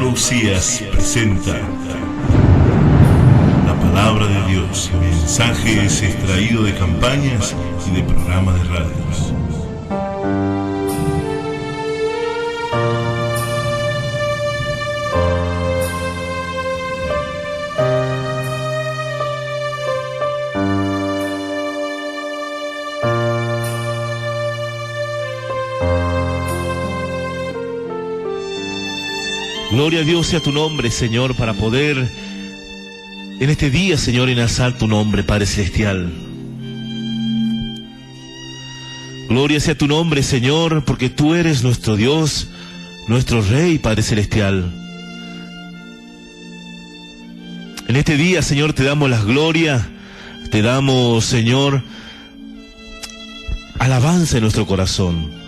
Radio Usías presenta la palabra de Dios, mensajes extraídos de campañas y de programas de radios. Gloria a Dios sea tu nombre, Señor, para poder en este día, Señor, enalzar tu nombre, Padre Celestial. Gloria sea tu nombre, Señor, porque tú eres nuestro Dios, nuestro Rey, Padre Celestial. En este día, Señor, te damos las glorias, te damos, Señor, alabanza en nuestro corazón.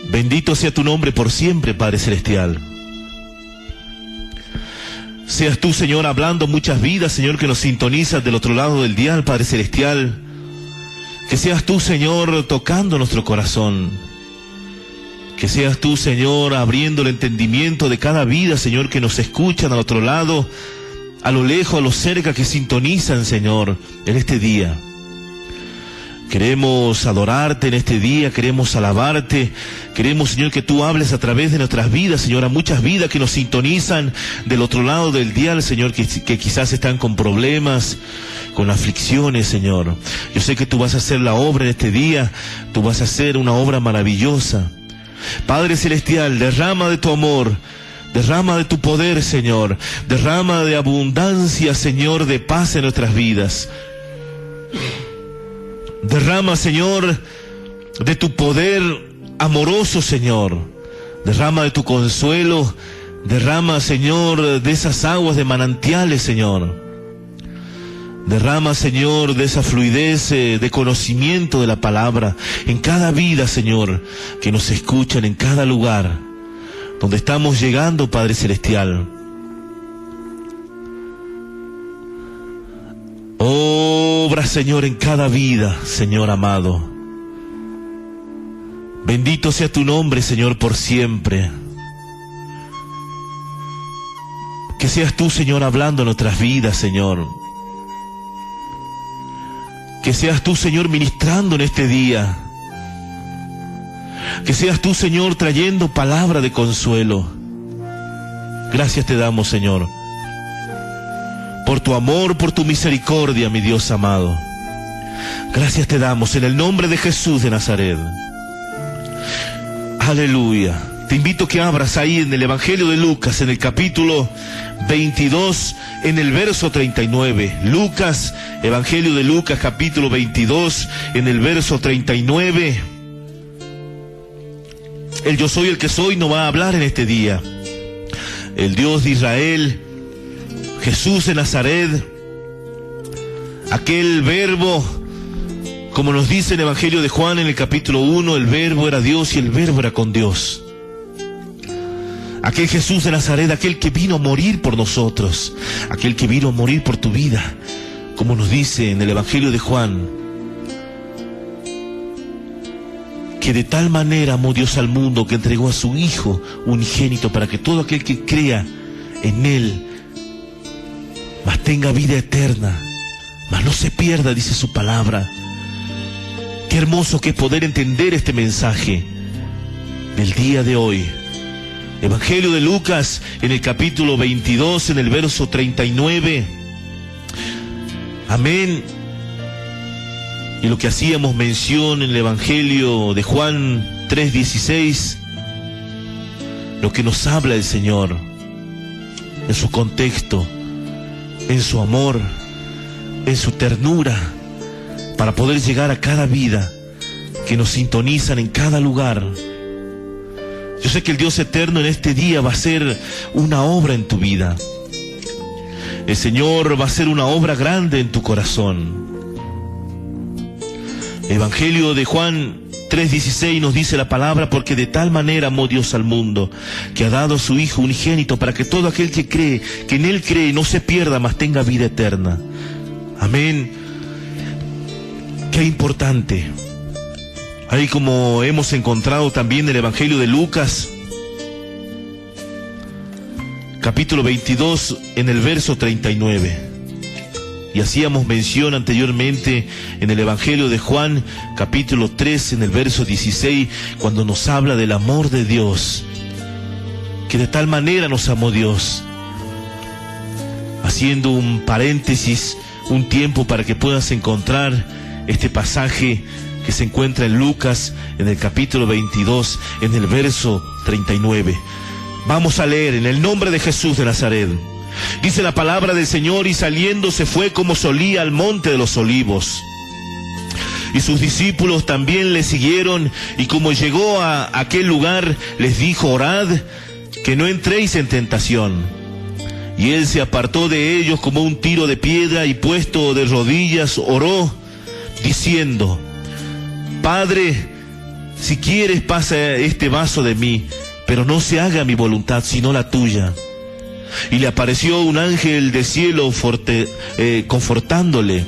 Bendito sea tu nombre por siempre, Padre Celestial. Seas tú, Señor, hablando muchas vidas, Señor, que nos sintonizas del otro lado del dial, Padre Celestial. Que seas tú, Señor, tocando nuestro corazón. Que seas tú, Señor, abriendo el entendimiento de cada vida, Señor, que nos escuchan al otro lado, a lo lejos, a lo cerca, que sintonizan, Señor, en este día. Queremos adorarte en este día, queremos alabarte, queremos, Señor, que tú hables a través de nuestras vidas, Señor, a muchas vidas que nos sintonizan del otro lado del dial, Señor, que quizás están con problemas, con aflicciones, Señor. Yo sé que tú vas a hacer la obra en este día, tú vas a hacer una obra maravillosa. Padre Celestial, derrama de tu amor, derrama de tu poder, Señor, derrama de abundancia, Señor, de paz en nuestras vidas. Derrama, Señor, de tu poder amoroso, Señor. Derrama de tu consuelo. Derrama, Señor, de esas aguas de manantiales, Señor. Derrama, Señor, de esa fluidez de conocimiento de la palabra en cada vida, Señor, que nos escuchan en cada lugar donde estamos llegando, Padre Celestial. Obra, Señor, en cada vida, Señor amado. Bendito sea tu nombre, Señor, por siempre. Que seas tú, Señor, hablando en nuestras vidas, Señor. Que seas tú, Señor, ministrando en este día. Que seas tú, Señor, trayendo palabra de consuelo. Gracias te damos, Señor, por tu amor, por tu misericordia, mi Dios amado. Gracias te damos en el nombre de Jesús de Nazaret. Aleluya. Te invito a que abras ahí en el Evangelio de Lucas, en el capítulo 22, en el verso 39. Lucas, Evangelio de Lucas, capítulo 22, en el verso 39. El yo soy el que soy no va a hablar en este día. El Dios de Israel, Jesús de Nazaret, aquel verbo, como nos dice el Evangelio de Juan en el capítulo 1, el verbo era Dios y el verbo era con Dios. Aquel Jesús de Nazaret, aquel que vino a morir por nosotros, aquel que vino a morir por tu vida, como nos dice en el Evangelio de Juan, que de tal manera amó Dios al mundo que entregó a su Hijo unigénito para que todo aquel que crea en Él mas tenga vida eterna, mas no se pierda, dice su palabra. Qué hermoso que es poder entender este mensaje del día de hoy. Evangelio de Lucas, en el capítulo 22, en el verso 39. Amén. Y lo que hacíamos mención en el Evangelio de Juan 3:16, lo que nos habla el Señor en su contexto, en su amor, en su ternura, para poder llegar a cada vida que nos sintonizan en cada lugar. Yo sé que el Dios eterno en este día va a hacer una obra en tu vida. El Señor va a hacer una obra grande en tu corazón. Evangelio de Juan 3:16 nos dice la palabra: porque de tal manera amó Dios al mundo, que ha dado a su Hijo unigénito, para que todo aquel que cree, que en Él cree, no se pierda, mas tenga vida eterna. Amén. Qué importante. Ahí, como hemos encontrado también en el Evangelio de Lucas, capítulo 22, en el verso 39. Y hacíamos mención anteriormente en el Evangelio de Juan, capítulo 3, en el verso 16, cuando nos habla del amor de Dios, que de tal manera nos amó Dios. Haciendo un paréntesis, un tiempo para que puedas encontrar este pasaje que se encuentra en Lucas, en el capítulo 22, en el verso 39. Vamos a leer en el nombre de Jesús de Nazaret. Dice la palabra del Señor: y saliendo se fue como solía al monte de los olivos. Y sus discípulos también le siguieron, y como llegó a aquel lugar, les dijo: orad, que no entréis en tentación. Y él se apartó de ellos como un tiro de piedra, y puesto de rodillas oró, diciendo: Padre, si quieres, pasa este vaso de mí, pero no se haga mi voluntad, sino la tuya. Y le apareció un ángel del cielo confortándole.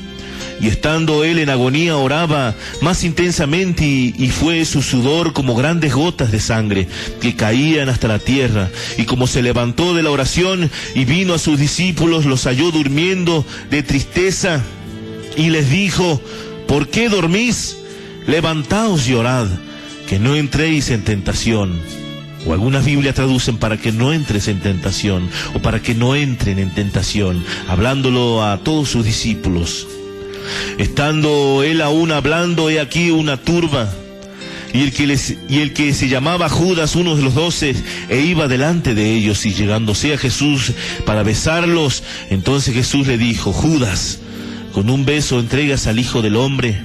Y estando él en agonía, oraba más intensamente, y fue su sudor como grandes gotas de sangre que caían hasta la tierra. Y como se levantó de la oración y vino a sus discípulos, los halló durmiendo de tristeza, y les dijo: ¿por qué dormís? Levantaos y orad, que no entréis en tentación. O algunas Biblias traducen: para que no entres en tentación, o para que no entren en tentación, hablándolo a todos sus discípulos. Estando él aún hablando, he aquí una turba, y el que se llamaba Judas, uno de los 12, iba delante de ellos, y llegándose a Jesús para besarlos, entonces Jesús le dijo: Judas, ¿con un beso entregas al Hijo del Hombre?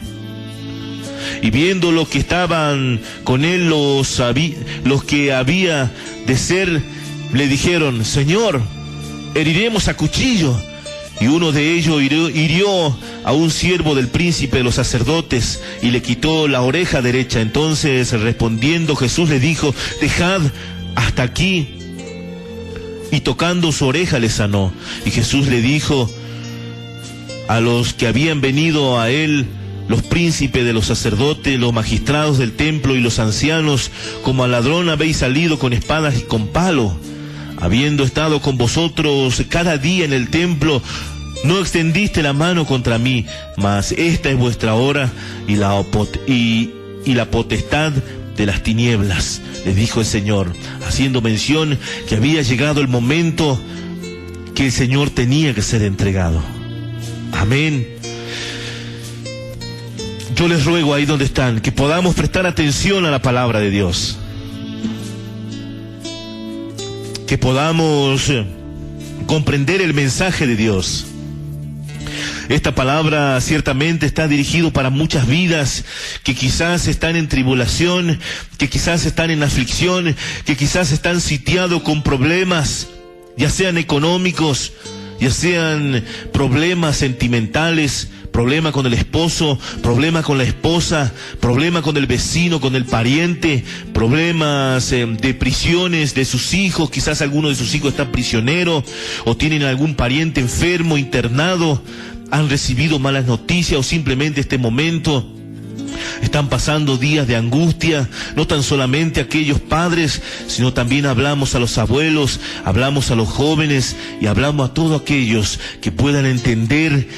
Y viendo los que estaban con él, los que había de ser, le dijeron: Señor, heriremos a cuchillo. Y uno de ellos hirió a un siervo del príncipe de los sacerdotes, y le quitó la oreja derecha. Entonces, respondiendo, Jesús le dijo: dejad hasta aquí. Y tocando su oreja le sanó. Y Jesús le dijo a los que habían venido a él, los príncipes de los sacerdotes, los magistrados del templo y los ancianos: como al ladrón habéis salido con espadas y con palo. Habiendo estado con vosotros cada día en el templo, no extendiste la mano contra mí, mas esta es vuestra hora y la potestad de las tinieblas, les dijo el Señor, haciendo mención que había llegado el momento que el Señor tenía que ser entregado. Amén. Yo les ruego ahí donde están, que podamos prestar atención a la palabra de Dios, que podamos comprender el mensaje de Dios. Esta palabra ciertamente está dirigido para muchas vidas que quizás están en tribulación, que quizás están en aflicción, que quizás están sitiados con problemas, ya sean económicos, ya sean problemas sentimentales, problema con el esposo, problema con la esposa, problema con el vecino, con el pariente, problemas de prisiones de sus hijos. Quizás alguno de sus hijos está prisionero, o tienen algún pariente enfermo, internado, han recibido malas noticias, o simplemente este momento están pasando días de angustia. No tan solamente aquellos padres, sino también hablamos a los abuelos, hablamos a los jóvenes, y hablamos a todos aquellos que puedan entender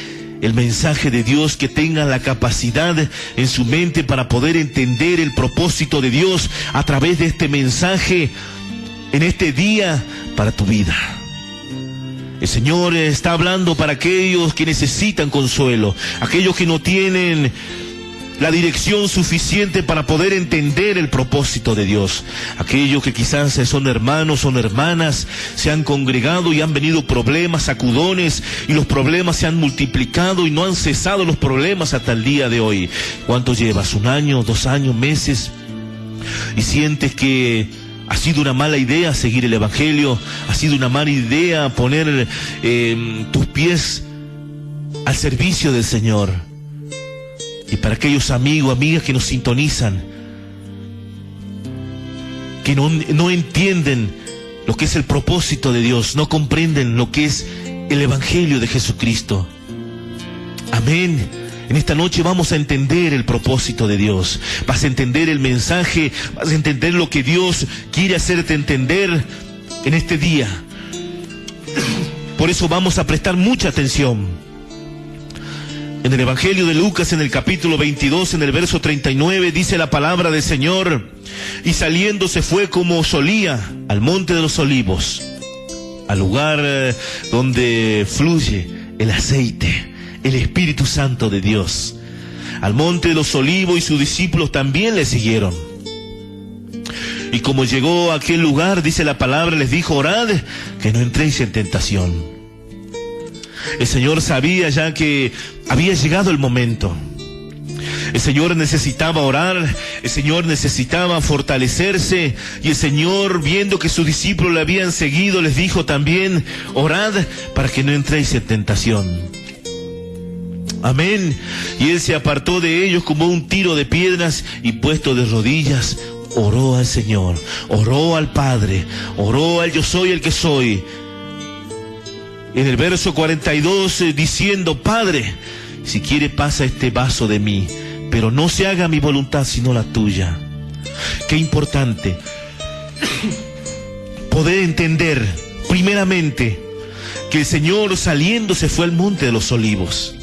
el mensaje de Dios, que tengan la capacidad en su mente para poder entender el propósito de Dios a través de este mensaje en este día para tu vida. El Señor está hablando para aquellos que necesitan consuelo, aquellos que no tienen la dirección suficiente para poder entender el propósito de Dios. Aquellos que quizás son hermanos, son hermanas, se han congregado y han venido problemas, sacudones, y los problemas se han multiplicado y no han cesado los problemas hasta el día de hoy. ¿Cuánto llevas? ¿1 año, 2 años, meses? Y sientes que ha sido una mala idea seguir el Evangelio, ha sido una mala idea poner tus pies al servicio del Señor. Y para aquellos amigos, amigas que nos sintonizan, que no entienden lo que es el propósito de Dios, no comprenden lo que es el Evangelio de Jesucristo. Amén. En esta noche vamos a entender el propósito de Dios. Vas a entender el mensaje, vas a entender lo que Dios quiere hacerte entender en este día. Por eso vamos a prestar mucha atención. En el Evangelio de Lucas, en el capítulo 22, en el verso 39, dice la palabra del Señor: y saliendo se fue como solía al monte de los olivos, al lugar donde fluye el aceite, el Espíritu Santo de Dios. Al monte de los olivos, y sus discípulos también le siguieron. Y como llegó a aquel lugar, dice la palabra, les dijo: orad, que no entréis en tentación. El Señor sabía ya que había llegado el momento. El Señor necesitaba orar, el Señor necesitaba fortalecerse, y el Señor, viendo que sus discípulos le habían seguido, les dijo también: orad para que no entréis en tentación. Amén. Y él se apartó de ellos como un tiro de piedras, y puesto de rodillas, oró al Señor, oró al Padre, oró al yo soy el que soy. En el verso 42, diciendo: Padre, si quiere pasa este vaso de mí, pero no se haga mi voluntad sino la tuya. Qué importante poder entender, primeramente, que el Señor, saliendo, se fue al monte de los olivos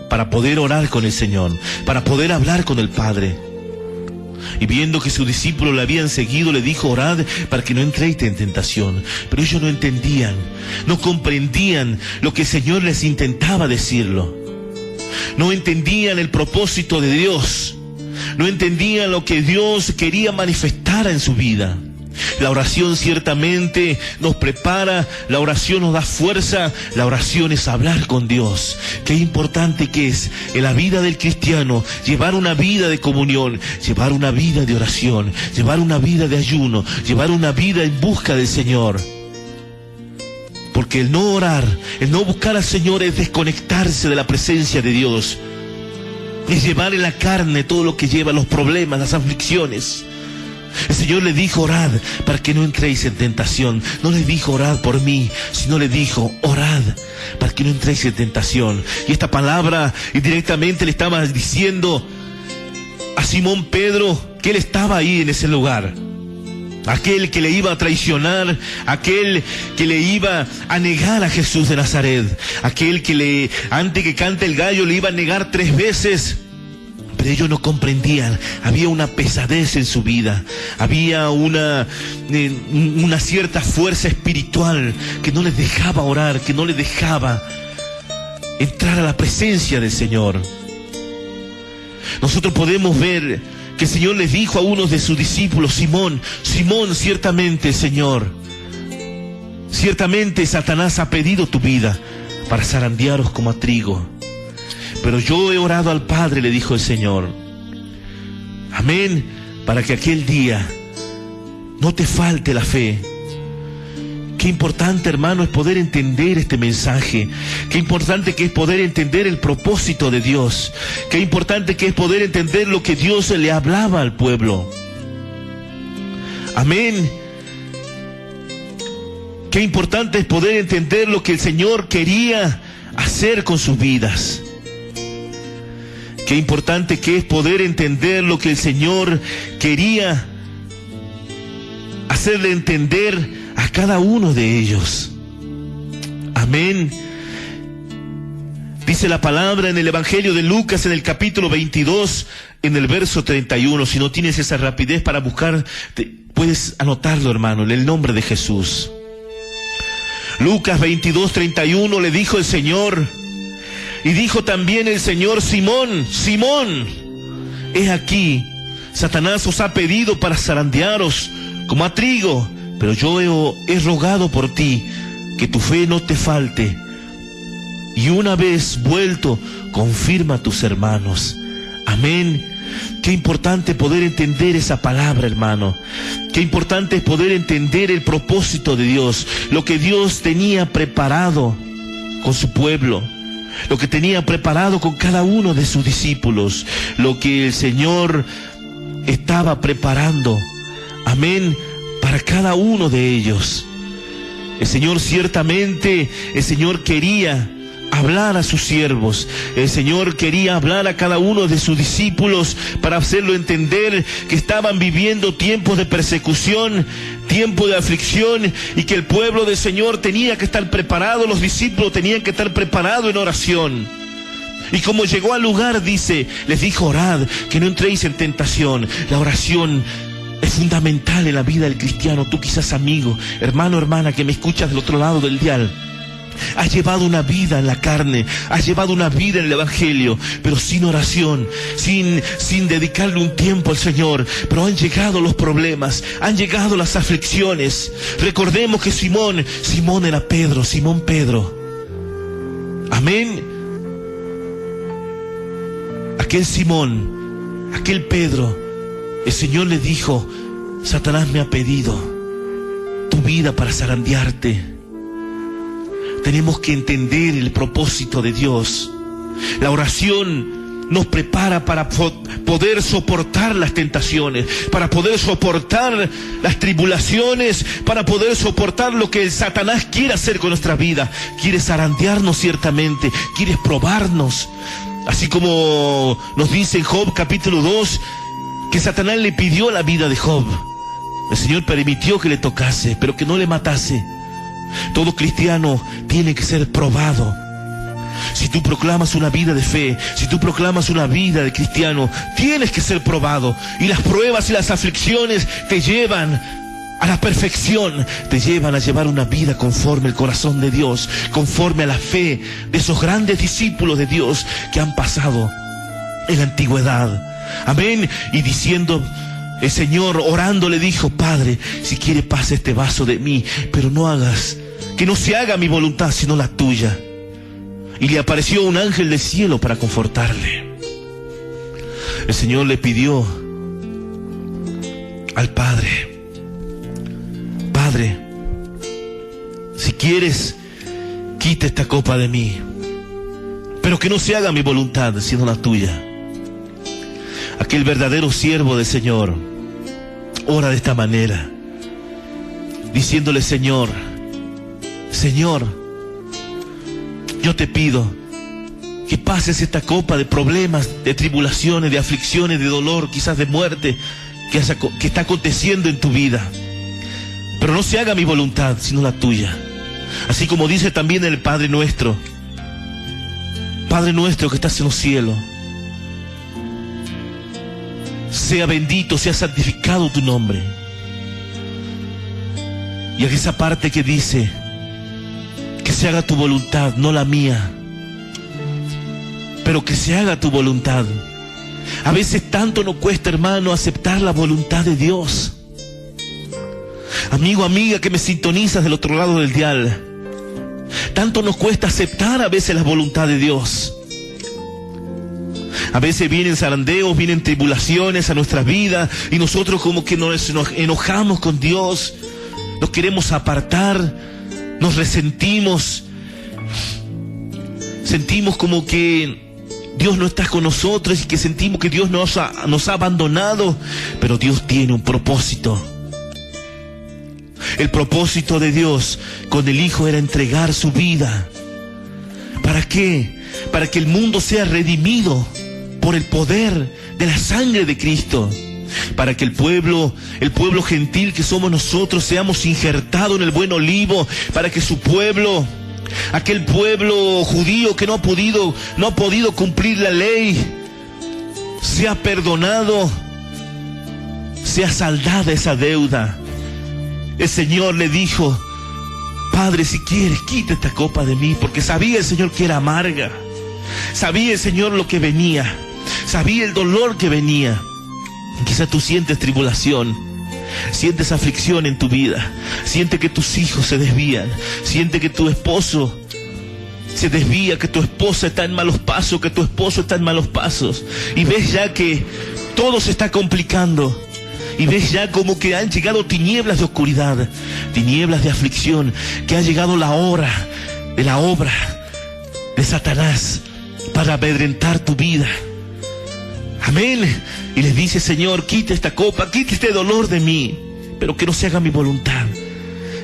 para poder orar con el Señor, para poder hablar con el Padre. Y viendo que sus discípulos le habían seguido, le dijo: orad para que no entréis en tentación. Pero ellos no entendían, no comprendían lo que el Señor les intentaba decirlo. No entendían el propósito de Dios, no entendían lo que Dios quería manifestar en su vida. La oración ciertamente nos prepara, la oración nos da fuerza, la oración es hablar con Dios. Qué importante que es en la vida del cristiano llevar una vida de comunión, llevar una vida de oración, llevar una vida de ayuno, llevar una vida en busca del Señor. Porque el no orar, el no buscar al Señor es desconectarse de la presencia de Dios. Es llevar en la carne todo lo que lleva, los problemas, las aflicciones. El Señor le dijo: orad para que no entréis en tentación. No le dijo: orad por mí, sino le dijo: orad para que no entréis en tentación. Y esta palabra indirectamente le estaba diciendo a Simón Pedro que él estaba ahí en ese lugar. Aquel que le iba a traicionar, aquel que le iba a negar a Jesús de Nazaret, aquel que antes que cante el gallo, le iba a negar 3 veces. Pero ellos no comprendían, había una pesadez en su vida, había una cierta fuerza espiritual que no les dejaba orar, que no les dejaba entrar a la presencia del Señor. Nosotros podemos ver que el Señor les dijo a uno de sus discípulos: Simón, Simón, ciertamente, Señor, ciertamente Satanás ha pedido tu vida para zarandearos como a trigo. Pero yo he orado al Padre, le dijo el Señor. Amén. Para que aquel día no te falte la fe. Qué importante, hermano, es poder entender este mensaje. Qué importante que es poder entender el propósito de Dios. Qué importante que es poder entender lo que Dios le hablaba al pueblo. Amén. Qué importante es poder entender lo que el Señor quería hacer con sus vidas. Qué importante que es poder entender lo que el Señor quería hacerle entender a cada uno de ellos. Amén. Dice la palabra en el Evangelio de Lucas, en el capítulo 22, en el verso 31. Si no tienes esa rapidez para buscar, puedes anotarlo, hermano, en el nombre de Jesús. Lucas 22, 31, le dijo el Señor: y dijo también el Señor: Simón, Simón, he aquí, Satanás os ha pedido para zarandearos como a trigo, pero yo he rogado por ti, que tu fe no te falte, y una vez vuelto, confirma a tus hermanos. Amén. Qué importante poder entender esa palabra, hermano. Qué importante es poder entender el propósito de Dios, lo que Dios tenía preparado con su pueblo, lo que tenía preparado con cada uno de sus discípulos, lo que el Señor estaba preparando, amén, para cada uno de ellos. El Señor ciertamente, el Señor quería hablar a sus siervos. El Señor quería hablar a cada uno de sus discípulos para hacerlo entender que estaban viviendo tiempos de persecución, tiempo de aflicción, y que el pueblo del Señor tenía que estar preparado, los discípulos tenían que estar preparados en oración. Y como llegó al lugar, dice, les dijo: orad, que no entréis en tentación. La oración es fundamental en la vida del cristiano. Tú quizás, amigo, hermano, hermana, que me escuchas del otro lado del dial, has llevado una vida en la carne, has llevado una vida en el Evangelio, pero sin oración, sin dedicarle un tiempo al Señor. Pero han llegado los problemas, han llegado las aflicciones. Recordemos que Simón era Pedro, Simón Pedro. Amén. Aquel Simón, aquel Pedro, el Señor le dijo: Satanás me ha pedido tu vida para zarandearte. Tenemos que entender el propósito de Dios. La oración nos prepara para poder soportar las tentaciones, para poder soportar las tribulaciones, para poder soportar lo que el Satanás quiere hacer con nuestra vida. Quiere zarandearnos ciertamente, quiere probarnos. Así como nos dice en Job capítulo 2, que Satanás le pidió la vida de Job. El Señor permitió que le tocase, pero que no le matase. Todo cristiano tiene que ser probado. Si tú proclamas una vida de fe, si tú proclamas una vida de cristiano, tienes que ser probado. Y las pruebas y las aflicciones te llevan a la perfección, te llevan a llevar una vida conforme al corazón de Dios, conforme a la fe de esos grandes discípulos de Dios que han pasado en la antigüedad. Amén. Y diciendo, el Señor orando le dijo: Padre, si quiere pasa este vaso de mí, pero no hagas, que no se haga mi voluntad sino la tuya. Y le apareció un ángel del cielo para confortarle. El Señor le pidió al Padre: Padre, si quieres, quita esta copa de mí, pero que no se haga mi voluntad sino la tuya. Aquel verdadero siervo del Señor ora de esta manera, diciéndole: Señor, yo te pido que pases esta copa de problemas, de tribulaciones, de aflicciones, de dolor, quizás de muerte, que está aconteciendo en tu vida. Pero no se haga mi voluntad, sino la tuya. Así como dice también el Padre nuestro: Padre nuestro que estás en los cielos, sea bendito, sea santificado tu nombre. Y en esa parte que dice: que se haga tu voluntad, no la mía, pero que se haga tu voluntad. A veces tanto nos cuesta, hermano, aceptar la voluntad de Dios. Amigo, amiga que me sintonizas del otro lado del dial, tanto nos cuesta aceptar a veces la voluntad de Dios. A veces vienen zarandeos, vienen tribulaciones a nuestra vida y nosotros como que nos enojamos con Dios, nos queremos apartar, nos resentimos, sentimos como que Dios no está con nosotros y que sentimos que Dios nos ha abandonado. Pero Dios tiene un propósito. El propósito de Dios con el Hijo era entregar su vida. ¿Para qué? Para que el mundo sea redimido por el poder de la sangre de Cristo. Para que el pueblo gentil que somos nosotros seamos injertados en el buen olivo. Para que su pueblo, aquel pueblo judío que no ha podido cumplir la ley, sea perdonado, sea saldada esa deuda. El Señor le dijo: Padre, si quieres, quita esta copa de mí, porque sabía el Señor que era amarga. Sabía el Señor lo que venía. Sabía el dolor que venía. Quizá tú sientes tribulación, sientes aflicción en tu vida, sientes que tus hijos se desvían, sientes que tu esposo se desvía, que tu esposa está en malos pasos, que tu esposo está en malos pasos, y ves ya que todo se está complicando, y ves ya como que han llegado tinieblas de oscuridad, tinieblas de aflicción, que ha llegado la hora de la obra de Satanás para amedrentar tu vida. Amén. Y les dice: Señor, quita esta copa, quita este dolor de mí, pero que no se haga mi voluntad.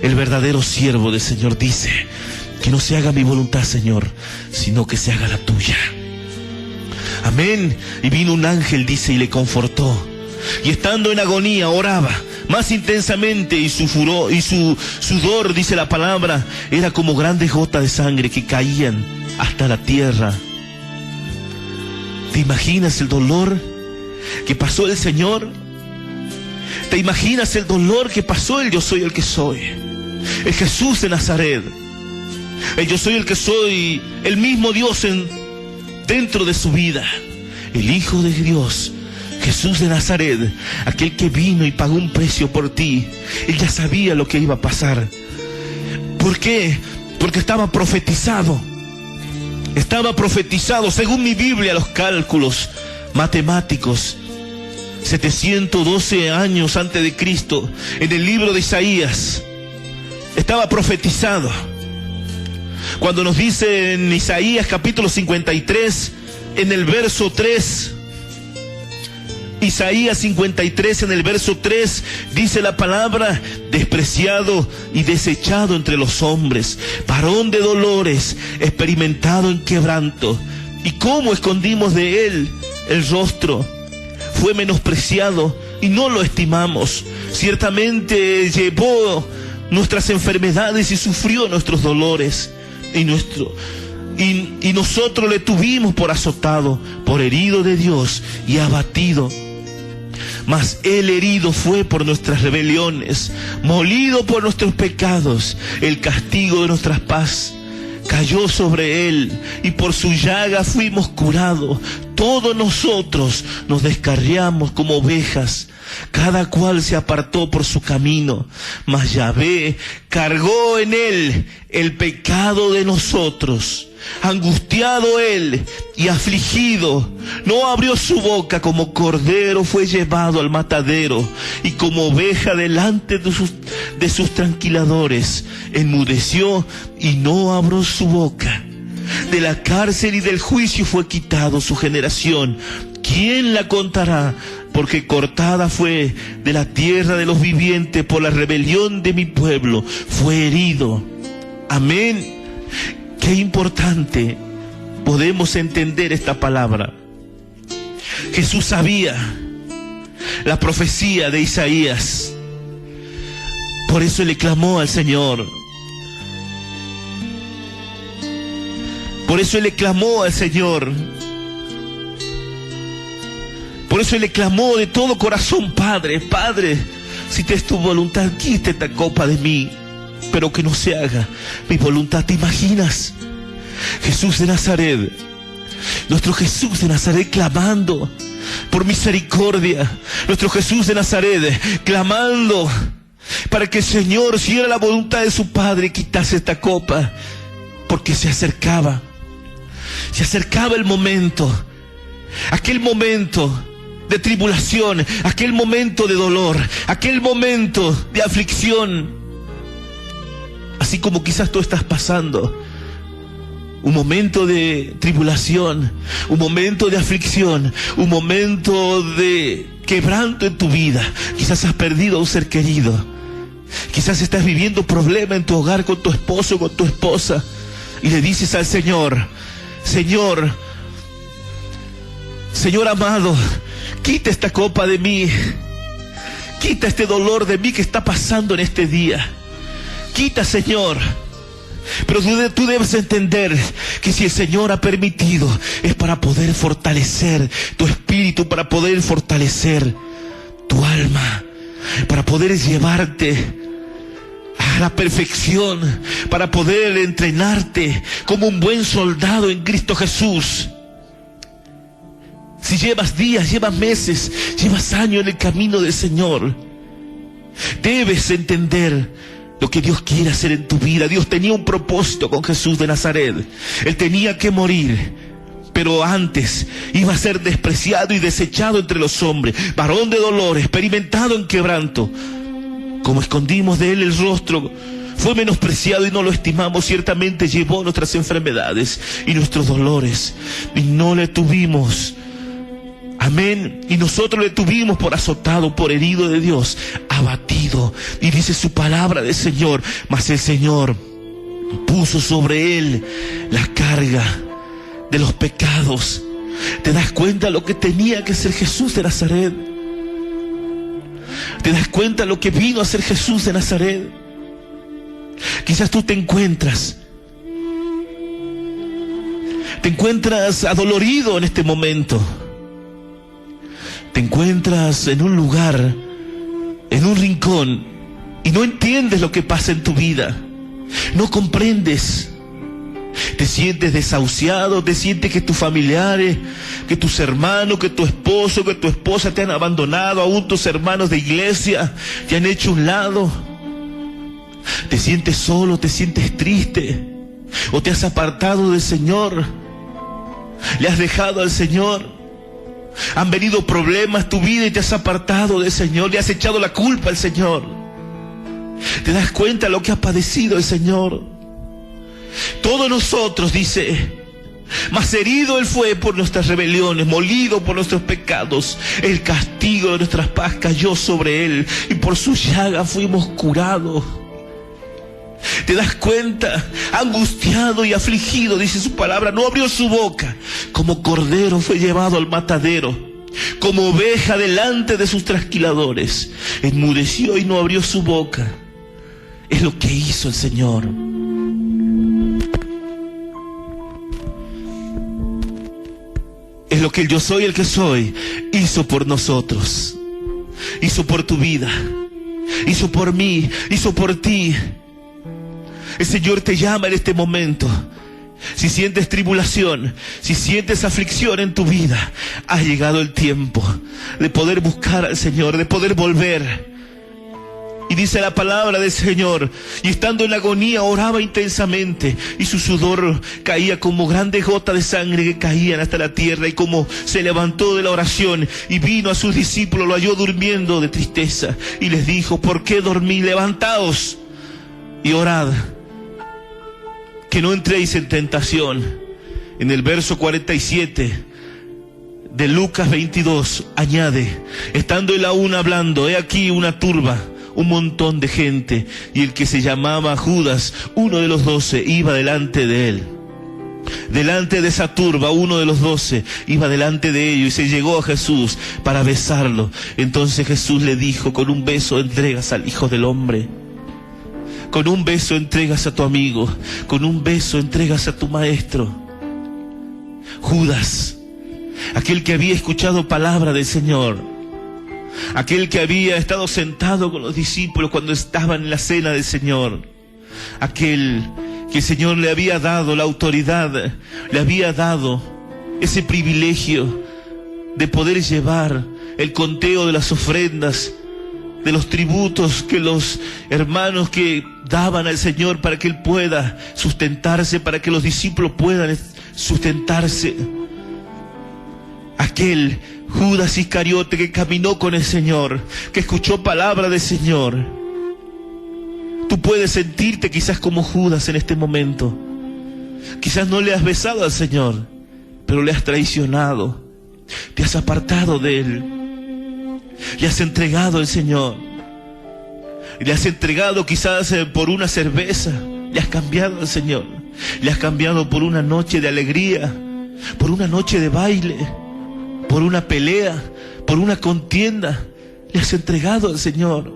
El verdadero siervo del Señor dice: Que no se haga mi voluntad, Señor, sino que se haga la tuya. Amén. Y vino un ángel, dice, y le confortó. Y estando en agonía, oraba más intensamente, y su furor y su sudor, dice la palabra, era como grandes gotas de sangre que caían hasta la tierra. ¿Te imaginas el dolor que pasó el Señor? ¿Te imaginas el dolor que pasó el Yo Soy el que soy? El Jesús de Nazaret. El Yo Soy el que soy, el mismo Dios dentro de su vida. El Hijo de Dios, Jesús de Nazaret, aquel que vino y pagó un precio por ti. Él ya sabía lo que iba a pasar. ¿Por qué? Porque estaba profetizado. Estaba profetizado, según mi Biblia, los cálculos matemáticos. 712 años antes de Cristo, en el libro de Isaías, estaba profetizado. Cuando nos dice en Isaías capítulo 53, en el verso 3, Isaías 53 en el verso 3, dice la palabra: despreciado y desechado entre los hombres, varón de dolores, experimentado en quebranto. ¿Y cómo escondimos de él el rostro? Fue menospreciado y no lo estimamos. Ciertamente llevó nuestras enfermedades y sufrió nuestros dolores. Y nosotros le tuvimos por azotado, por herido de Dios y abatido. Mas él herido fue por nuestras rebeliones, molido por nuestros pecados. El castigo de nuestra paz cayó sobre él, y por su llaga fuimos curados. Todos nosotros nos descarriamos como ovejas, cada cual se apartó por su camino, mas Yahvé cargó en él el pecado de nosotros. Angustiado él y afligido, no abrió su boca. Como cordero fue llevado al matadero, y como oveja delante de sus tranquiladores, enmudeció y no abrió su boca. De la cárcel y del juicio fue quitado su generación. ¿Quién la contará? Porque cortada fue de la tierra de los vivientes, por la rebelión de mi pueblo fue herido. Amén. Qué importante podemos entender esta palabra. Jesús sabía la profecía de Isaías. Por eso le clamó al Señor. Por eso le clamó al Señor. Por eso le clamó de todo corazón: Padre, Padre, si te es tu voluntad, quita esta copa de mí, pero que no se haga mi voluntad. ¿Te imaginas? Jesús de Nazaret, nuestro Jesús de Nazaret, clamando por misericordia. Nuestro Jesús de Nazaret clamando para que el Señor, si era la voluntad de su Padre, quitase esta copa, porque se acercaba el momento, aquel momento de tribulación, aquel momento de dolor, aquel momento de aflicción. Así como quizás tú estás pasando un momento de tribulación, un momento de aflicción, un momento de quebranto en tu vida. Quizás has perdido a un ser querido. Quizás estás viviendo problemas en tu hogar con tu esposo o con tu esposa. Y le dices al Señor: Señor amado, quita esta copa de mí. Quita este dolor de mí que está pasando en este día. Quita, Señor. Pero tú debes entender que si el Señor ha permitido, es para poder fortalecer tu espíritu, para poder fortalecer tu alma, para poder llevarte a la perfección, para poder entrenarte como un buen soldado en Cristo Jesús. Si llevas días, llevas meses, llevas años en el camino del Señor, debes entender lo que Dios quiere hacer en tu vida. Dios tenía un propósito con Jesús de Nazaret. Él tenía que morir, pero antes iba a ser despreciado y desechado entre los hombres, varón de dolor, experimentado en quebranto. Como escondimos de él el rostro, fue menospreciado y no lo estimamos. Ciertamente llevó nuestras enfermedades y nuestros dolores, y no le tuvimos. Amén. Y nosotros le tuvimos por azotado, por herido de Dios, abatido. Y dice su palabra del Señor: mas el Señor puso sobre él la carga de los pecados. ¿Te das cuenta lo que tenía que ser Jesús de Nazaret? ¿Te das cuenta lo que vino a ser Jesús de Nazaret? Quizás tú te encuentras adolorido en este momento. Te encuentras en un lugar, en un rincón, y no entiendes lo que pasa en tu vida. No comprendes. Te sientes desahuciado, te sientes que tus familiares, que tus hermanos, que tu esposo, que tu esposa te han abandonado, aún tus hermanos de iglesia te han hecho a un lado. Te sientes solo, te sientes triste, o te has apartado del Señor, le has dejado al Señor. Han venido problemas a tu vida y te has apartado del Señor, le has echado la culpa al Señor. ¿Te das cuenta de lo que ha padecido el Señor? Todos nosotros, dice, mas herido Él fue por nuestras rebeliones, molido por nuestros pecados. El castigo de nuestras paz cayó sobre Él, y por su llaga fuimos curados. ¿Te das cuenta? Angustiado y afligido, dice su palabra, no abrió su boca. Como cordero fue llevado al matadero, como oveja delante de sus trasquiladores. Enmudeció y no abrió su boca. Es lo que hizo el Señor. Es lo que el yo soy, el que soy, hizo por nosotros. Hizo por tu vida. Hizo por mí. Hizo por ti. El Señor te llama en este momento. Si sientes tribulación, si sientes aflicción en tu vida, ha llegado el tiempo de poder buscar al Señor, de poder volver. Y dice la palabra del Señor, y estando en agonía oraba intensamente, y su sudor caía como grandes gotas de sangre que caían hasta la tierra. Y como se levantó de la oración y vino a sus discípulos, lo halló durmiendo de tristeza, y les dijo: ¿por qué dormí? Levantaos y orad, que no entréis en tentación. En el verso 47 de Lucas 22 añade: estando él aún hablando, he aquí una turba, un montón de gente, y el que se llamaba Judas, uno de los 12, iba delante de él. Delante de esa turba, uno de los 12 iba delante de ellos, y se llegó a Jesús para besarlo. Entonces Jesús le dijo: con un beso entregas al Hijo del Hombre. Con un beso entregas a tu amigo, con un beso entregas a tu maestro. Judas, aquel que había escuchado palabra del Señor, aquel que había estado sentado con los discípulos cuando estaban en la cena del Señor, aquel que el Señor le había dado la autoridad, le había dado ese privilegio de poder llevar el conteo de las ofrendas, de los tributos que los hermanos que daban al Señor para que Él pueda sustentarse, para que los discípulos puedan sustentarse. Aquel Judas Iscariote que caminó con el Señor, que escuchó palabra del Señor. Tú puedes sentirte quizás como Judas en este momento. Quizás no le has besado al Señor, pero le has traicionado. Te has apartado de Él. Le has entregado al Señor. Le has entregado quizás por una cerveza. Le has cambiado al Señor. Le has cambiado por una noche de alegría, por una noche de baile, por una pelea, por una contienda. Le has entregado al Señor.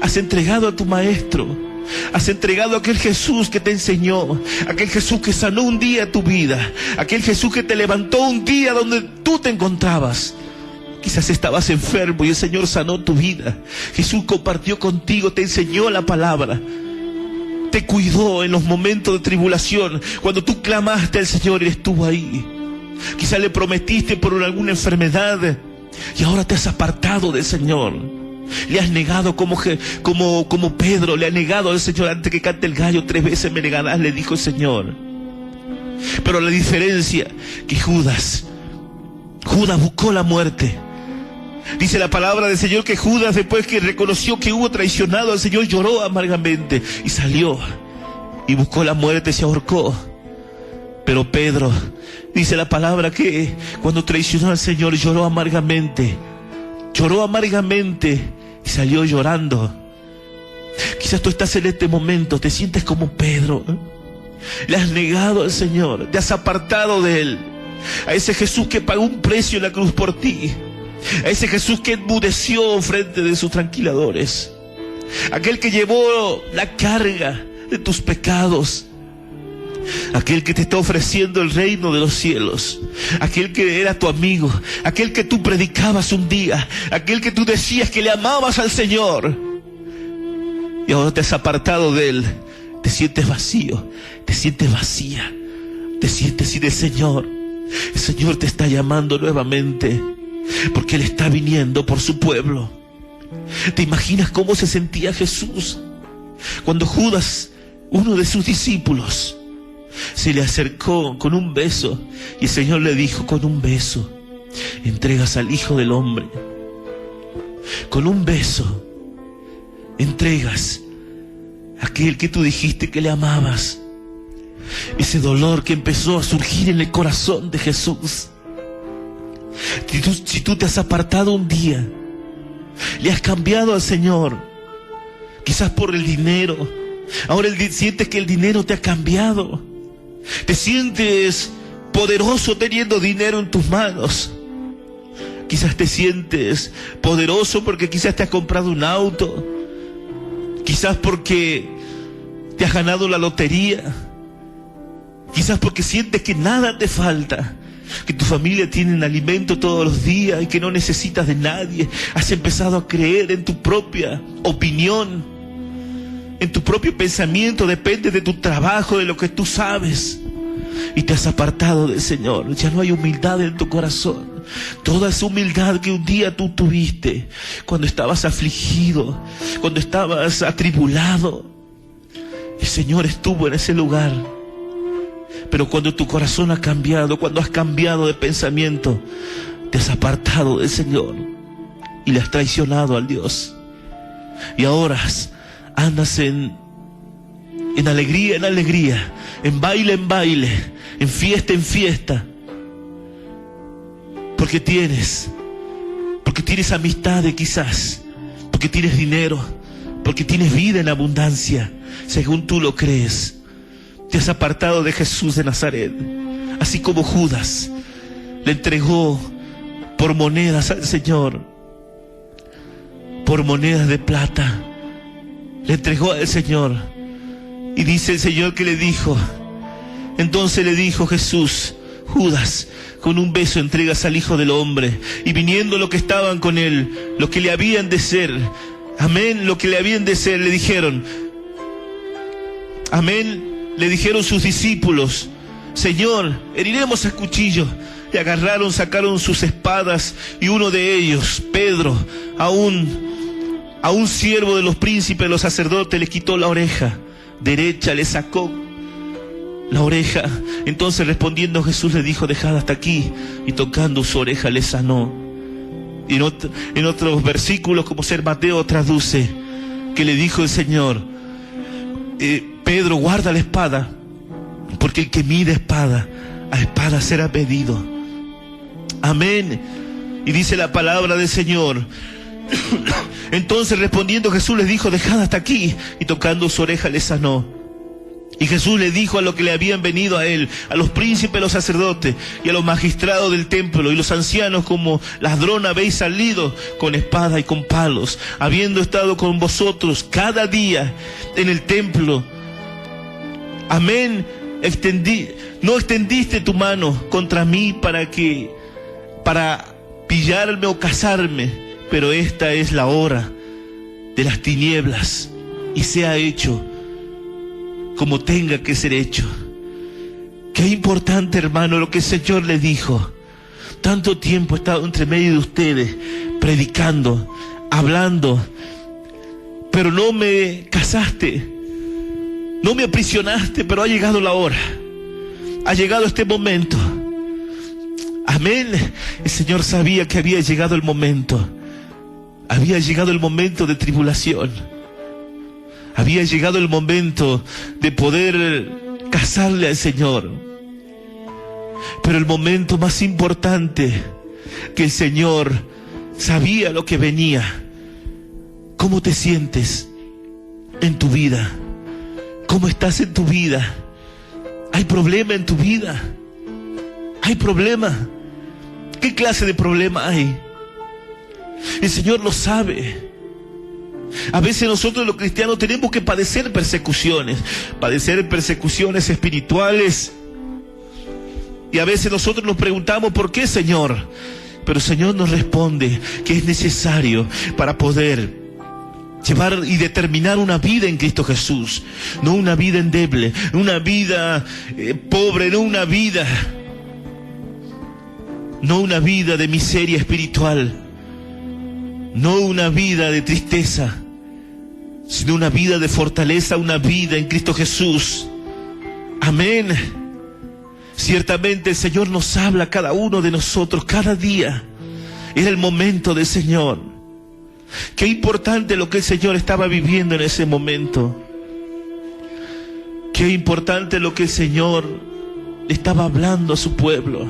Has entregado a tu maestro. Has entregado a aquel Jesús que te enseñó, aquel Jesús que sanó un día tu vida, aquel Jesús que te levantó un día donde tú te encontrabas. Quizás estabas enfermo y el Señor sanó tu vida. Jesús compartió contigo, te enseñó la palabra, te cuidó en los momentos de tribulación. Cuando tú clamaste al Señor, Él estuvo ahí. Quizás le prometiste por alguna enfermedad y ahora te has apartado del Señor. Le has negado como Pedro, le ha negado al Señor antes que cante el gallo: 3 veces me negarás, le dijo el Señor. Pero la diferencia que Judas buscó la muerte. Dice la palabra del Señor que Judas, después que reconoció que hubo traicionado al Señor, lloró amargamente y salió y buscó la muerte, se ahorcó. Pero Pedro, dice la palabra que cuando traicionó al Señor lloró amargamente y salió llorando. Quizás tú estás en este momento, te sientes como Pedro, ¿eh? Le has negado al Señor, te has apartado de Él. A ese Jesús que pagó un precio en la cruz por ti. A ese Jesús que enmudeció frente de sus tranquiladores. Aquel que llevó la carga de tus pecados. Aquel que te está ofreciendo el reino de los cielos. Aquel que era tu amigo. Aquel que tú predicabas un día. Aquel que tú decías que le amabas al Señor. Y ahora te has apartado de Él. Te sientes vacío, te sientes vacía, te sientes sin el Señor. El Señor te está llamando nuevamente, porque Él está viniendo por su pueblo. ¿Te imaginas cómo se sentía Jesús cuando Judas, uno de sus discípulos, se le acercó con un beso y el Señor le dijo: con un beso entregas al Hijo del Hombre? Con un beso entregas aquel que tú dijiste que le amabas. Ese dolor que empezó a surgir en el corazón de Jesús. Si tú te has apartado un día, le has cambiado al Señor, quizás por el dinero. Ahora sientes que el dinero te ha cambiado. Te sientes poderoso teniendo dinero en tus manos. Quizás te sientes poderoso porque quizás te has comprado un auto. Quizás porque te has ganado la lotería. Quizás porque sientes que nada te falta, que tu familia tiene alimento todos los días y que no necesitas de nadie. Has empezado a creer en tu propia opinión, en tu propio pensamiento. Depende de tu trabajo, de lo que tú sabes. Y te has apartado del Señor. Ya no hay humildad en tu corazón. Toda esa humildad que un día tú tuviste cuando estabas afligido, cuando estabas atribulado, el Señor estuvo en ese lugar. Pero cuando tu corazón ha cambiado, cuando has cambiado de pensamiento, te has apartado del Señor y le has traicionado al Dios. Y ahora andas en alegría en alegría, en baile en baile, en fiesta, porque tienes amistades quizás, porque tienes dinero, porque tienes vida en abundancia, según tú lo crees. Te has apartado de Jesús de Nazaret, así como Judas le entregó por monedas al Señor, por monedas de plata, le entregó al Señor. Y dice el Señor que le dijo, entonces le dijo Jesús: Judas, con un beso entregas al Hijo del Hombre. Y viniendo los que estaban con él, los que le habían de ser, amén, lo que le habían de ser, le dijeron, amén, le dijeron sus discípulos: Señor, heriremos a cuchillo. Y agarraron, sacaron sus espadas, y uno de ellos, Pedro, a un siervo de los príncipes, de los sacerdotes, le quitó la oreja derecha, le sacó la oreja. Entonces respondiendo Jesús le dijo: dejad hasta aquí, y tocando su oreja le sanó. Y en otros versículos, como ser Mateo traduce, que le dijo el Señor: Pedro, guarda la espada, porque el que mide espada, a espada será medido. Amén. Y dice la palabra del Señor: entonces respondiendo Jesús les dijo: dejad hasta aquí, y tocando su oreja le sanó. Y Jesús le dijo a los que le habían venido a él, a los príncipes, los sacerdotes y a los magistrados del templo y los ancianos: como ladrón habéis salido con espada y con palos, habiendo estado con vosotros cada día en el templo. Amén. No extendiste tu mano contra mí para pillarme o casarme. Pero esta es la hora de las tinieblas, y sea hecho como tenga que ser hecho. Qué importante, hermano, lo que el Señor le dijo. Tanto tiempo he estado entre medio de ustedes, predicando, hablando, pero no me casaste, no me aprisionaste, pero ha llegado la hora, ha llegado este momento. Amén. El Señor sabía que había llegado el momento. Había llegado el momento de tribulación. Había llegado el momento de poder casarle al Señor. Pero el momento más importante, que el Señor sabía lo que venía. ¿Cómo te sientes? en tu vida? ¿Cómo estás en tu vida? ¿Hay problema en tu vida? ¿Hay problema? ¿Qué clase de problema hay? El Señor lo sabe. A veces nosotros los cristianos tenemos que padecer persecuciones espirituales. Y a veces nosotros nos preguntamos, ¿por qué, Señor? Pero el Señor nos responde que es necesario para poder llevar y determinar una vida en Cristo Jesús. No una vida endeble, no una vida pobre, no una vida de miseria espiritual, no una vida de tristeza, sino una vida de fortaleza, una vida en Cristo Jesús. Amén. Ciertamente el Señor nos habla a cada uno de nosotros cada día. Era el momento del Señor. Qué importante lo que el Señor estaba viviendo en ese momento. Qué importante lo que el Señor estaba hablando a su pueblo.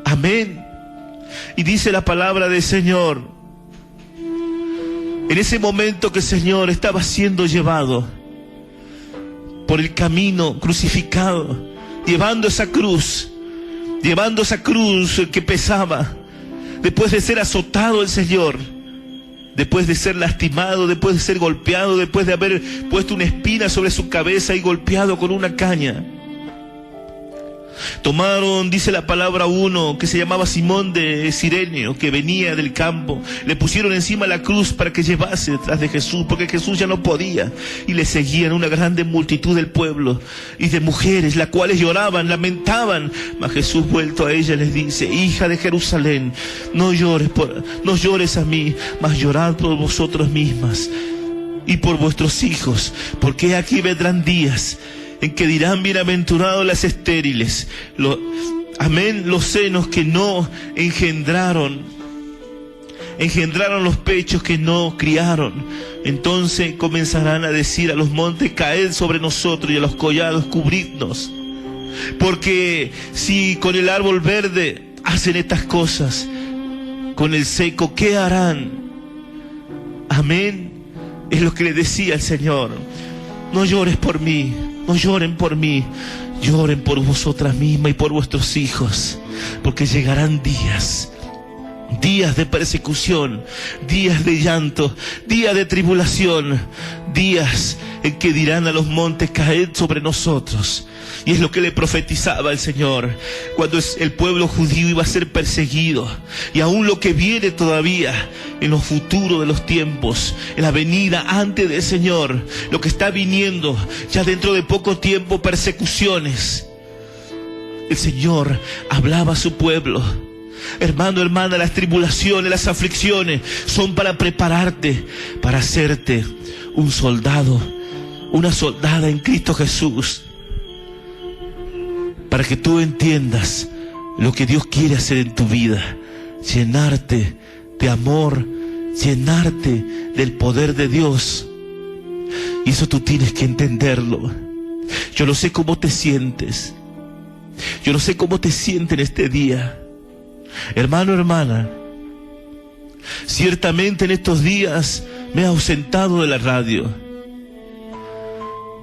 Amén. Y dice la palabra del Señor, en ese momento que el Señor estaba siendo llevado por el camino crucificado, llevando esa cruz que pesaba, después de ser azotado el Señor, después de ser lastimado, después de ser golpeado, después de haber puesto una espina sobre su cabeza y golpeado con una caña. Tomaron, dice la palabra, uno que se llamaba Simón de Cirenio, que venía del campo. Le pusieron encima la cruz para que llevase detrás de Jesús, porque Jesús ya no podía. Y le seguían una grande multitud del pueblo y de mujeres, las cuales lloraban, lamentaban. Mas Jesús, vuelto a ella, les dice: hija de Jerusalén, no llores a mí, mas llorad por vosotros mismas y por vuestros hijos, porque aquí vendrán días en que dirán: bienaventurados las estériles, los senos que no engendraron los pechos que no criaron. Entonces comenzarán a decir a los montes: caed sobre nosotros, y a los collados: cubridnos. Porque si con el árbol verde hacen estas cosas, con el seco, ¿qué harán? Amén. Es lo que le decía el Señor: no llores por mí, no lloren por mí, lloren por vosotras mismas y por vuestros hijos, porque llegarán días de persecución, días de llanto, días de tribulación, días en que dirán a los montes: caed sobre nosotros. Y es lo que le profetizaba el Señor cuando el pueblo judío iba a ser perseguido, y aún lo que viene todavía en los futuros de los tiempos, en la venida antes del Señor, lo que está viniendo ya dentro de poco tiempo, persecuciones. El Señor hablaba a su pueblo: hermano, hermana, las tribulaciones, las aflicciones son para prepararte, para hacerte un soldado, una soldada en Cristo Jesús, para que tú entiendas lo que Dios quiere hacer en tu vida, llenarte de amor, llenarte del poder de Dios. Y eso tú tienes que entenderlo. Yo no sé cómo te sientes, yo no sé cómo te sientes en este día, hermano, hermana. Ciertamente en estos días me he ausentado de la radio,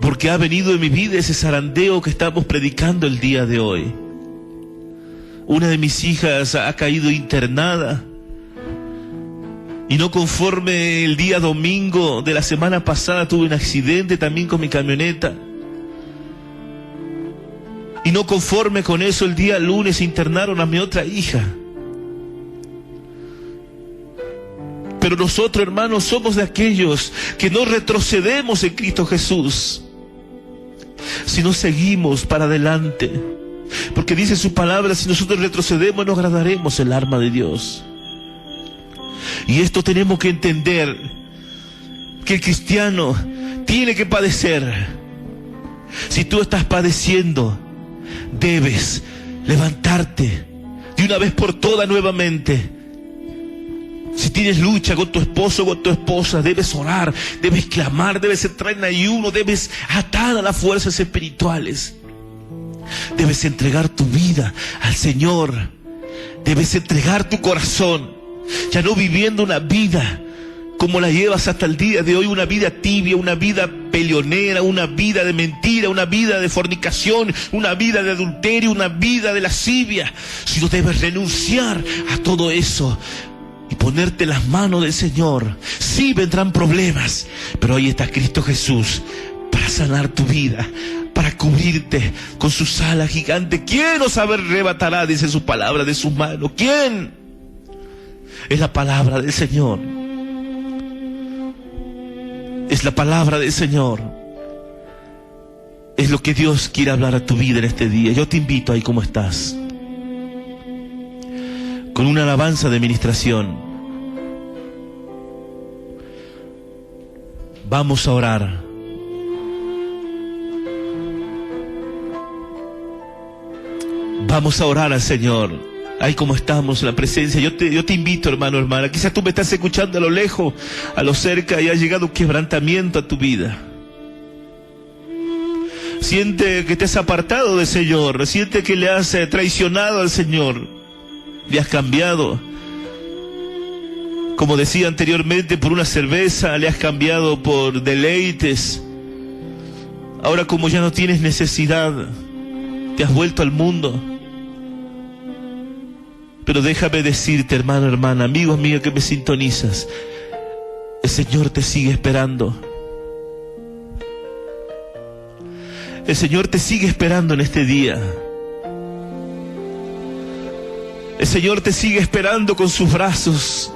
porque ha venido en mi vida ese zarandeo que estamos predicando el día de hoy. Una de mis hijas ha caído internada, y no conforme, el día domingo de la semana pasada tuve un accidente también con mi camioneta, y no conforme con eso, el día lunes internaron a mi otra hija. Pero nosotros, hermanos, somos de aquellos que no retrocedemos en Cristo Jesús, sino seguimos para adelante, porque dice su palabra: si nosotros retrocedemos, no agradaremos el arma de Dios. Y esto tenemos que entender, que el cristiano tiene que padecer. Si tú estás padeciendo, debes levantarte de una vez por todas nuevamente. Si tienes lucha con tu esposo o con tu esposa, debes orar, debes clamar, debes entrar en ayuno, debes atar a las fuerzas espirituales. Debes entregar tu vida al Señor, debes entregar tu corazón, ya no viviendo una vida cómo la llevas hasta el día de hoy, una vida tibia, una vida peleonera, una vida de mentira, una vida de fornicación, una vida de adulterio, una vida de lascivia. Si no, debes renunciar a todo eso y ponerte en las manos del Señor. Sí, vendrán problemas, pero ahí está Cristo Jesús para sanar tu vida, para cubrirte con sus alas gigantes. ¿Quién os arrebatará, dice su palabra, de sus manos? ¿Quién? Es la palabra del Señor. Es la palabra del Señor. Es lo que Dios quiere hablar a tu vida en este día. Yo te invito ahí como estás, con una alabanza de ministración. Vamos a orar. Vamos a orar al Señor. Ahí como estamos en la presencia. Yo te invito, hermano, hermana. Quizás tú me estás escuchando a lo lejos, a lo cerca, y ha llegado un quebrantamiento a tu vida. Siente que te has apartado del Señor. Siente que le has traicionado al Señor. Le has cambiado, como decía anteriormente, por una cerveza. Le has cambiado por deleites. Ahora, como ya no tienes necesidad, te has vuelto al mundo. Pero déjame decirte, hermano, hermana, amigo mío que me sintonizas, el Señor te sigue esperando. El Señor te sigue esperando en este día. El Señor te sigue esperando con sus brazos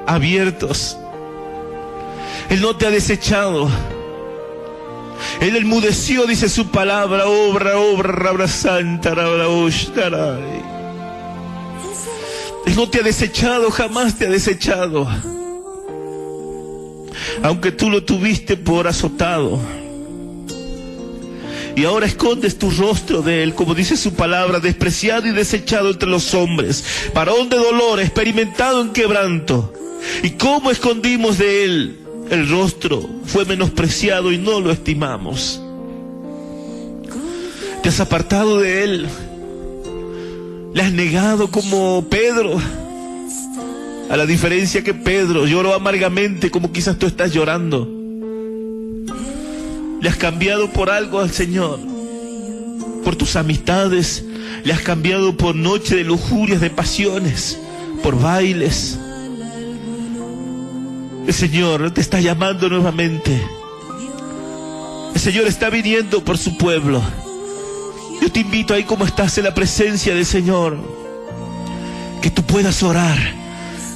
abiertos. Él no te ha desechado. Él enmudeció, dice su palabra, obra santa, Él no te ha desechado, jamás te ha desechado. Aunque tú lo tuviste por azotado. Y ahora escondes tu rostro de Él, como dice su palabra, despreciado y desechado entre los hombres, varón de dolor, experimentado en quebranto. ¿Y cómo escondimos de Él el rostro? Fue menospreciado y no lo estimamos. Te has apartado de Él. Le has negado como Pedro. A la diferencia que Pedro lloró amargamente, como quizás tú estás llorando. Le has cambiado por algo al Señor, por tus amistades. Le has cambiado por noche de lujurias, de pasiones, por bailes. El Señor te está llamando nuevamente. El Señor está viniendo por su pueblo. Yo te invito ahí como estás en la presencia del Señor, que tú puedas orar,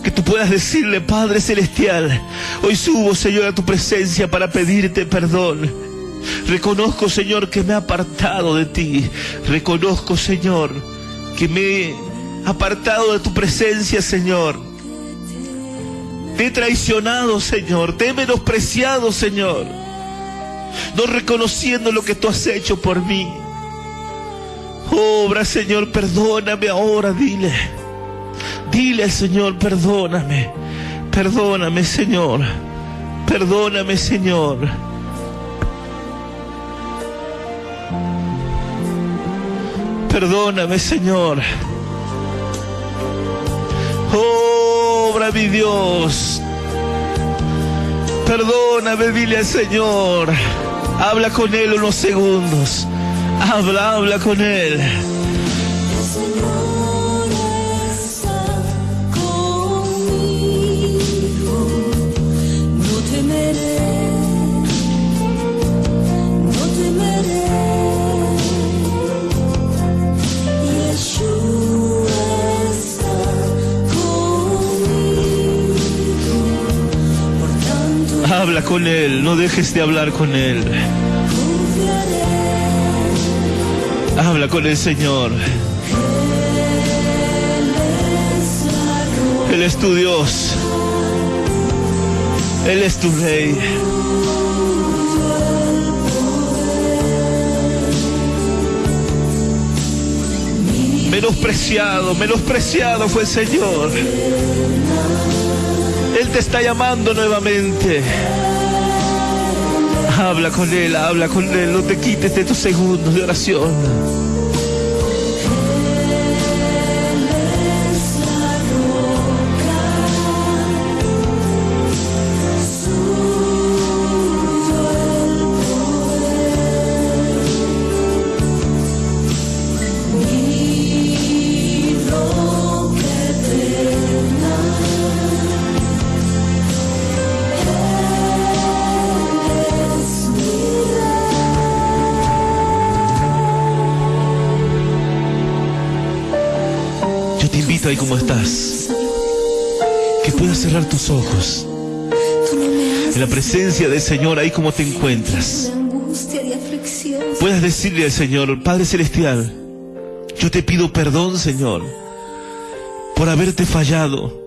que tú puedas decirle: Padre Celestial, hoy subo, Señor, a tu presencia para pedirte perdón. Reconozco, Señor, que me he apartado de ti. Reconozco, Señor, que me he apartado de tu presencia, Señor. Te he traicionado, Señor. Te he menospreciado, Señor. No reconociendo lo que tú has hecho por mí. Obra, Señor, perdóname ahora, dile. Dile al Señor: perdóname. Perdóname, Señor. Perdóname, Señor. Perdóname, Señor. Obra, mi Dios. Perdóname, dile al Señor. Habla con Él unos segundos. Habla con Él. El Señor está conmigo. No temeré, no temeré. Yeshua está conmigo. Por tanto, Habla con Él, no dejes de hablar con Él. Habla con el Señor. Él es tu Dios. Él es tu Rey. Menospreciado fue el Señor. Él te está llamando nuevamente. Habla con Él, no te quites de tus segundos de oración. Yo te invito ahí como estás, que puedas cerrar tus ojos en la presencia del Señor, ahí como te encuentras. Puedas decirle al Señor: Padre Celestial, yo te pido perdón, Señor, por haberte fallado,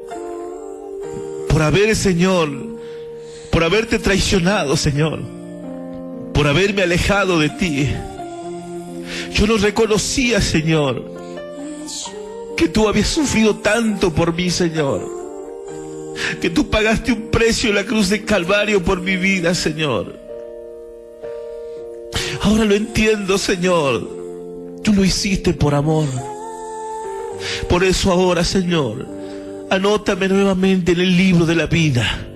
por haberte traicionado, Señor, por haberme alejado de ti. Yo no reconocía, Señor, que tú habías sufrido tanto por mí, Señor, que tú pagaste un precio en la cruz de Calvario por mi vida, Señor. Ahora lo entiendo, Señor. Tú lo hiciste por amor. Por eso ahora, Señor, anótame nuevamente en el libro de la vida.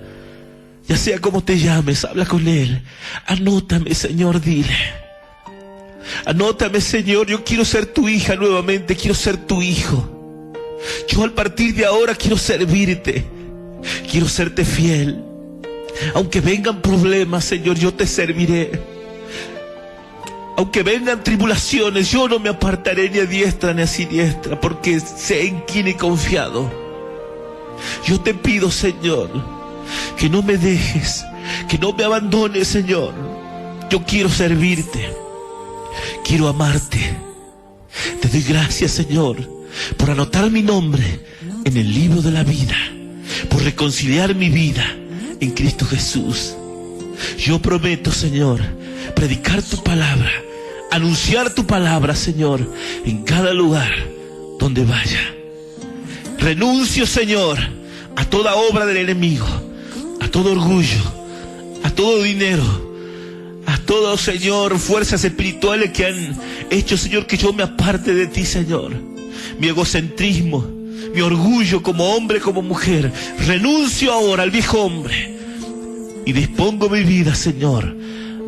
Ya sea como te llames, habla con Él. Anótame, Señor, dile. Anótame, Señor, yo quiero ser tu hija nuevamente, quiero ser tu hijo. Yo a partir de ahora quiero servirte, quiero serte fiel. Aunque vengan problemas, Señor, yo te serviré. Aunque vengan tribulaciones, yo no me apartaré ni a diestra ni a siniestra, porque sé en quién he confiado. Yo te pido, Señor, que no me dejes, que no me abandones, Señor. Yo quiero servirte, quiero amarte. Te doy gracias, Señor, por anotar mi nombre en el libro de la vida, por reconciliar mi vida en Cristo Jesús. Yo prometo, Señor, predicar tu palabra, anunciar tu palabra, Señor, en cada lugar donde vaya. Renuncio, Señor, a toda obra del enemigo, a todo orgullo, a todo dinero, a todo, Señor, fuerzas espirituales que han hecho, Señor, que yo me aparte de ti, Señor. Mi egocentrismo, mi orgullo como hombre, como mujer. Renuncio ahora al viejo hombre y dispongo mi vida, Señor,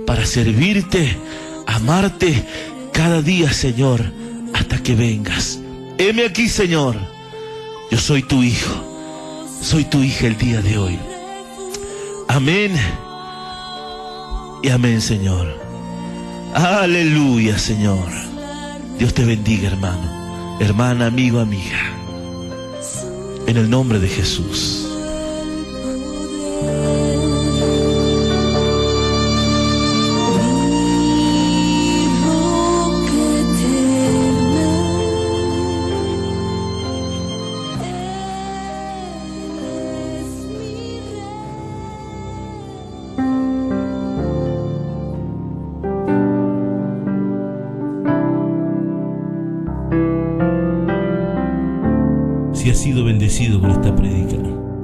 para servirte, amarte cada día, Señor, hasta que vengas. Heme aquí, Señor. Yo soy tu hijo, soy tu hija el día de hoy. Amén y amén, Señor. Aleluya, Señor. Dios te bendiga, hermano, hermana, amigo, amiga. En el nombre de Jesús. Si has sido bendecido con esta prédica,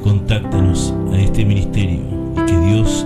contáctanos a este ministerio y que Dios